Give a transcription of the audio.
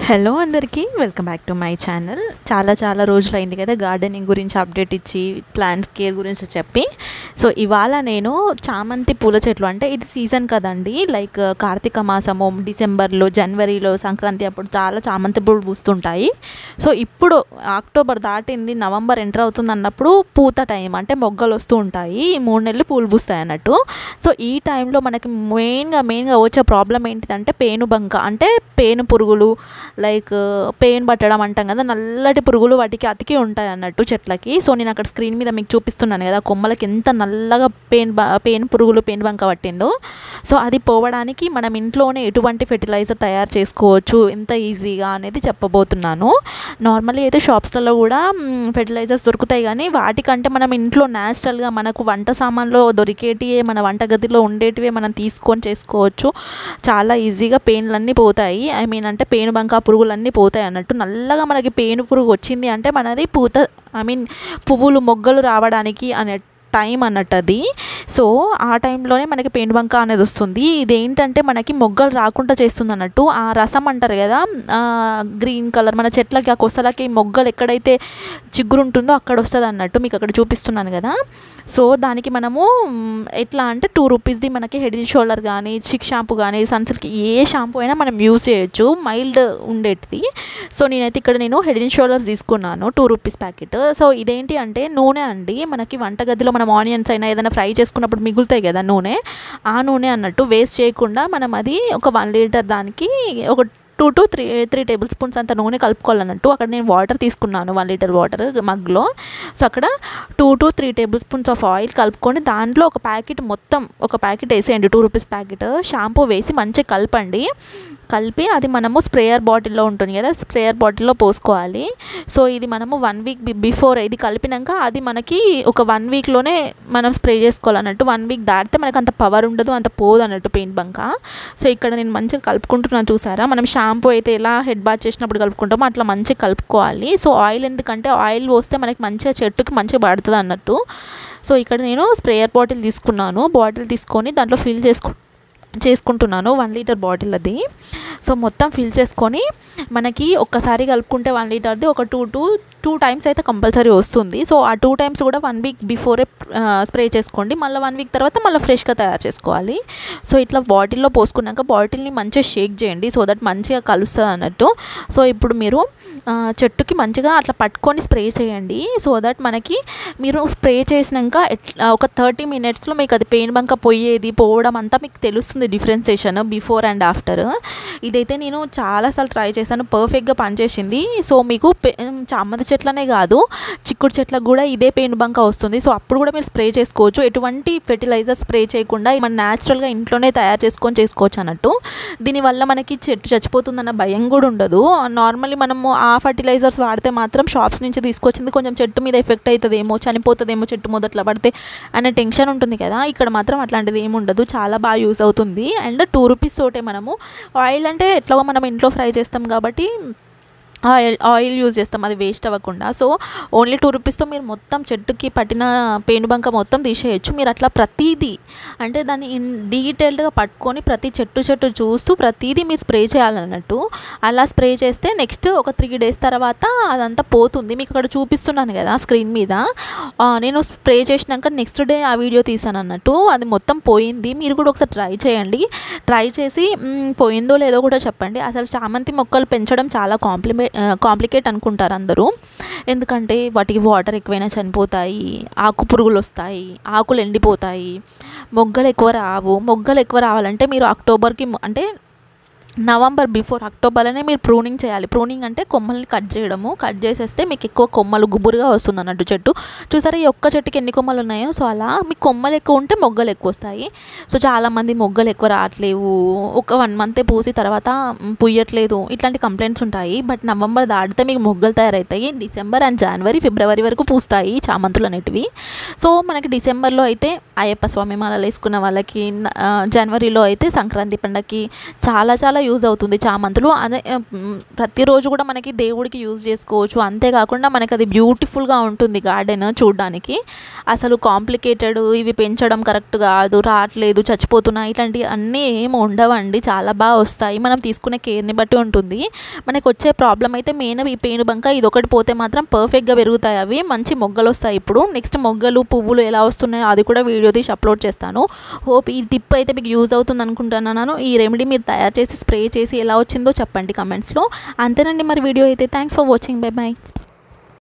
Hello అందరికీ welcome back to my channel. చాలా రోజులైంది కదా గార్డెనింగ్ గురించి అప్డేట్ ఇచ్చి ప్లాంట్స్ కేర్ గురించి చెప్పి. సో ఇవాళ నేను చామంతి పూల చెట్లు, అంటే ఇది సీజన్ కదండి, లైక్ కార్తీక మాసము డిసెంబర్లో జనవరిలో సంక్రాంతి అప్పుడు చాలా చామంతి పూలు పూస్తుంటాయి. సో ఇప్పుడు అక్టోబర్ దాటింది, నవంబర్ ఎంటర్ అవుతుంది అన్నప్పుడు పూత టైం, అంటే మొగ్గలు వస్తూ ఉంటాయి. ఈ 3 నెలలు పూలు పూస్తాయి అన్నట్టు. సో ఈ టైంలో మనకి మెయిన్గా వచ్చే ప్రాబ్లం ఏంటిదంటే పేనుబంక, అంటే పేను పురుగులు, లైక్ పెయిన్ పట్టడం అంటాం కదా, నల్లటి పురుగులు వాటికి అతికి ఉంటాయి అన్నట్టు చెట్లకి. సో నేను అక్కడ స్క్రీన్ మీద మీకు చూపిస్తున్నాను కదా, కొమ్మలకి ఎంత నల్లగా పెయిన్ పురుగులు పెయిన్ బంక పట్టిందో. సో అది పోవడానికి మనం ఇంట్లోనే ఎటువంటి ఫెర్టిలైజర్ తయారు చేసుకోవచ్చు ఎంత ఈజీగా అనేది చెప్పబోతున్నాను. నార్మల్లీ అయితే షాప్స్లలో కూడా ఫెర్టిలైజర్స్ దొరుకుతాయి, కానీ వాటికంటే మనం ఇంట్లో న్యాచురల్గా మనకు వంట సామాన్లో దొరికేటివే, మన వంటగదిలో ఉండేటివే మనం తీసుకొని చేసుకోవచ్చు. చాలా ఈజీగా పెయిన్లన్నీ పోతాయి. అంటే పేను బంక పురుగులన్నీ పోతాయి అన్నట్టు. నల్లగా మనకి పేను పురుగు వచ్చింది అంటే మనది పూత, పువ్వులు మొగ్గలు రావడానికి అనే టైం అన్నట్టు అది. సో ఆ టైంలోనే మనకి పేనుబంక అనేది వస్తుంది. ఇదేంటంటే మనకి మొగ్గలు రాకుండా చేస్తుంది అన్నట్టు. ఆ రసం అంటారు కదా, గ్రీన్ కలర్, మన చెట్లకి ఆ కొసలకి మొగ్గలు ఎక్కడైతే చిగురు ఉంటుందో అక్కడ వస్తుంది అన్నట్టు. మీకు అక్కడ చూపిస్తున్నాను కదా. సో దానికి మనము ఎట్లా అంటే 2 రూపీస్ది మనకి హెడ్ అండ్ షోల్డర్ కానీ, చిక్ షాంపూ కానీ, సన్సిల్క్ ఏ షాంపూ అయినా మనం యూజ్ చేయొచ్చు, మైల్డ్ ఉండేటిది. సో నేను హెడ్ అండ్ షోల్డర్స్ తీసుకున్నాను, 2 రూపీస్ ప్యాకెట్. సో ఇదేంటి అంటే నూనె అండి. మనకి వంటగదిలో మనం ఆనియన్స్ అయినా ఏదైనా ఫ్రై చేసుకున్నప్పుడు మిగులుతాయి కదా నూనె, ఆ నూనె అన్నట్టు వేస్ట్ చేయకుండా మనం అది ఒక 1 లీటర్ దానికి ఒక 2 to 3 టేబుల్ స్పూన్స్ అంత నూనె కలుపుకోవాలన్నట్టు. అక్కడ నేను వాటర్ తీసుకున్నాను, 1 లీటర్ వాటర్ మగ్లో. సో అక్కడ 2 to 3 table spoons of oil కలుపుకొని దాంట్లో ఒక ప్యాకెట్ వేసేయండి, 2 రూపీస్ ప్యాకెట్ షాంపూ వేసి మంచిగా కలిపి అది మనము స్ప్రేయర్ బాటిల్లో ఉంటుంది కదా, స్ప్రేయర్ బాటిల్లో పోసుకోవాలి. సో ఇది మనము 1 వీక్ బిఫోర్ ఇది కలిపినాక అది మనకి ఒక 1 వీక్లోనే మనం స్ప్రే చేసుకోవాలన్నట్టు. 1 వీక్ దాటితే మనకు అంత పవర్ ఉండదు, అంత పోదు అన్నట్టు పెయిన్ బంక. సో ఇక్కడ నేను మంచిగా కలుపుకుంటున్నాను, చూసారా. మనం షాంపూ అయితే ఎలా హెడ్ బాత్ చేసినప్పుడు కలుపుకుంటామో అట్లా మంచిగా కలుపుకోవాలి. సో ఆయిల్ ఎందుకంటే ఆయిల్ పోస్తే మనకి మంచిగా చెట్టుకి మంచిగా పడుతుంది అన్నట్టు. సో ఇక్కడ నేను స్ప్రేయర్ బాటిల్ తీసుకున్నాను, బాటిల్ తీసుకొని దాంట్లో ఫిల్ చేసుకుంటున్నాను 1 లీటర్ బాటిల్ అది. సో మొత్తం ఫిల్ చేసుకొని మనకి ఒక్కసారి కలుపుకుంటే 1 లీటర్ది ఒక 2 టైమ్స్ అయితే కంపల్సరీ వస్తుంది. సో ఆ 2 టైమ్స్ కూడా 1 వీక్ బిఫోరే స్ప్రే చేసుకోండి. మళ్ళీ 1 వీక్ తర్వాత మళ్ళీ ఫ్రెష్గా తయారు చేసుకోవాలి. సో ఇట్లా బాటిల్లో పోసుకున్నాక బాటిల్ని మంచిగా షేక్ చేయండి, సో దట్ మంచిగా కలుస్తుంది అన్నట్టు. సో ఇప్పుడు మీరు చెట్టుకి మంచిగా అట్లా పట్టుకొని స్ప్రే చేయండి, సో దట్ మనకి మీరు స్ప్రే చేసినాక ఒక 30 మినిట్స్లో మీకు అది పెయిన్ బంక పోవడం అంతా మీకు తెలుస్తుంది, డిఫరెన్సేషన్ బిఫోర్ అండ్ ఆఫ్టర్. ఇదైతే నేను చాలాసార్లు ట్రై చేశాను, పర్ఫెక్ట్గా పనిచేసింది. సో మీకు చామంతి చెట్లనే కాదు, చిక్కుడు చెట్లకు కూడా ఇదే పేను బంక వస్తుంది. సో అప్పుడు కూడా మీరు స్ప్రే చేసుకోవచ్చు, ఎటువంటి ఫెర్టిలైజర్ స్ప్రే చేయకుండా మనం న్యాచురల్గా ఇంట్లోనే తయారు చేసుకోవచ్చు అన్నట్టు. దీనివల్ల మనకి చెట్టు చచ్చిపోతుందన్న భయం కూడా ఉండదు. నార్మల్లీ మనము ఆ ఫర్టిలైజర్స్ వాడితే మాత్రం షాప్స్ నుంచి తీసుకొచ్చింది కొంచెం చెట్టు మీద ఎఫెక్ట్ అవుతుందేమో, చనిపోతుందేమో చెట్టు మొదట్లో పడితే అనే టెన్షన్ ఉంటుంది కదా. ఇక్కడ మాత్రం అట్లాంటిది ఏమి ఉండదు, చాలా బాగా యూజ్ అవుతుంది. అండ్ 2 రూపీస్ తోటే మనము ఆయిల్, అంటే ఎట్లాగో మనం ఇంట్లో ఫ్రై చేస్తాం కాబట్టి ఆయిల్ యూజ్ చేస్తాం, అది వేస్ట్ అవ్వకుండా. సో ఓన్లీ 2 రూపీస్తో మీరు మొత్తం చెట్టుకి పట్టిన పేనుబంక మొత్తం తీసేయచ్చు. మీరు అట్లా ప్రతిదీ, అంటే దాన్ని డీటెయిల్డ్గా పట్టుకొని ప్రతి చెట్టు చూస్తూ ప్రతిదీ మీరు స్ప్రే చేయాలన్నట్టు. అలా స్ప్రే చేస్తే నెక్స్ట్ ఒక 3 డేస్ తర్వాత అదంతా పోతుంది. మీకు అక్కడ చూపిస్తున్నాను కదా స్క్రీన్ మీద, నేను స్ప్రే చేసినాక నెక్స్ట్ డే ఆ వీడియో తీసాను అన్నట్టు. అది మొత్తం పోయింది. మీరు కూడా ఒకసారి ట్రై చేసి పోయిందో లేదో కూడా చెప్పండి. అసలు చామంతి మొక్కలు పెంచడం చాలా కాంప్లికేట్ అనుకుంటారు అందరూ, ఎందుకంటే వాటికి వాటర్ ఎక్కువైనా చనిపోతాయి, ఆకు పురుగులు వస్తాయి, ఆకులు ఎండిపోతాయి, మొగ్గలు ఎక్కువ రావాలంటే మీరు అక్టోబర్కి, అంటే నవంబర్ బిఫోర్ అక్టోబర్లోనే మీరు ప్రూనింగ్ చేయాలి. ప్రూనింగ్ అంటే కొమ్మల్ని కట్ చేసేస్తే మీకు ఎక్కువ కొమ్మలు గుబురుగా వస్తుంది అన్నట్టు చెట్టు. చూసారా ఈ ఒక్క చెట్టుకి ఎన్ని కొమ్మలు ఉన్నాయో. సో అలా మీకు కొమ్మలు ఎక్కువ ఉంటే మొగ్గలు ఎక్కువ వస్తాయి. సో చాలామంది మొగ్గలు ఎక్కువ రావట్లేవు, ఒక 1 మంతే పూసి తర్వాత పుయ్యట్లేదు, ఇట్లాంటి కంప్లైంట్స్ ఉంటాయి. బట్ నవంబర్ దాటితే మీకు మొగ్గలు తయారవుతాయి. డిసెంబర్ అండ్ జనవరి, ఫిబ్రవరి వరకు పూస్తాయి చామంతులు అనేటివి. సో మనకి డిసెంబర్లో అయితే అయ్యప్ప స్వామి మాలలు వేసుకున్న వాళ్ళకి, జనవరిలో అయితే సంక్రాంతి పండగకి చాలా యూజ్ అవుతుంది చామంతులు. అదే ప్రతిరోజు కూడా మనకి దేవుడికి యూజ్ చేసుకోవచ్చు. అంతేకాకుండా మనకి అది బ్యూటిఫుల్గా ఉంటుంది గార్డెన్ చూడడానికి. అసలు కాంప్లికేటెడ్ ఇవి పెంచడం కరెక్ట్ కాదు, రావట్లేదు, చచ్చిపోతున్నాయి, ఇట్లాంటివి అన్నీ ఏమి ఉండవండి. చాలా బాగా వస్తాయి. మనం తీసుకునే కేర్ని బట్టి ఉంటుంది. మనకు వచ్చే ప్రాబ్లం అయితే మెయిన్ ఈ పేనుబంక ఇది ఒకటి పోతే మాత్రం పర్ఫెక్ట్గా పెరుగుతాయి. అవి మంచి మొగ్గలు వస్తాయి. ఇప్పుడు నెక్స్ట్ మొగ్గలు పువ్వులు ఎలా వస్తున్నాయో అది కూడా వీడియో తీసి అప్లోడ్ చేస్తాను. హోప్ ఈ టిప్ అయితే మీకు యూజ్ అవుతుంది అనుకుంటున్నాను. ఈ రెమెడీ మీరు తయారు చేసి స్ప్రే చేసి ఎలా వచ్చిందో చెప్పండి కమెంట్స్లో. అంతేనండి మరి వీడియో అయితే. Thanks for watching. Bye bye.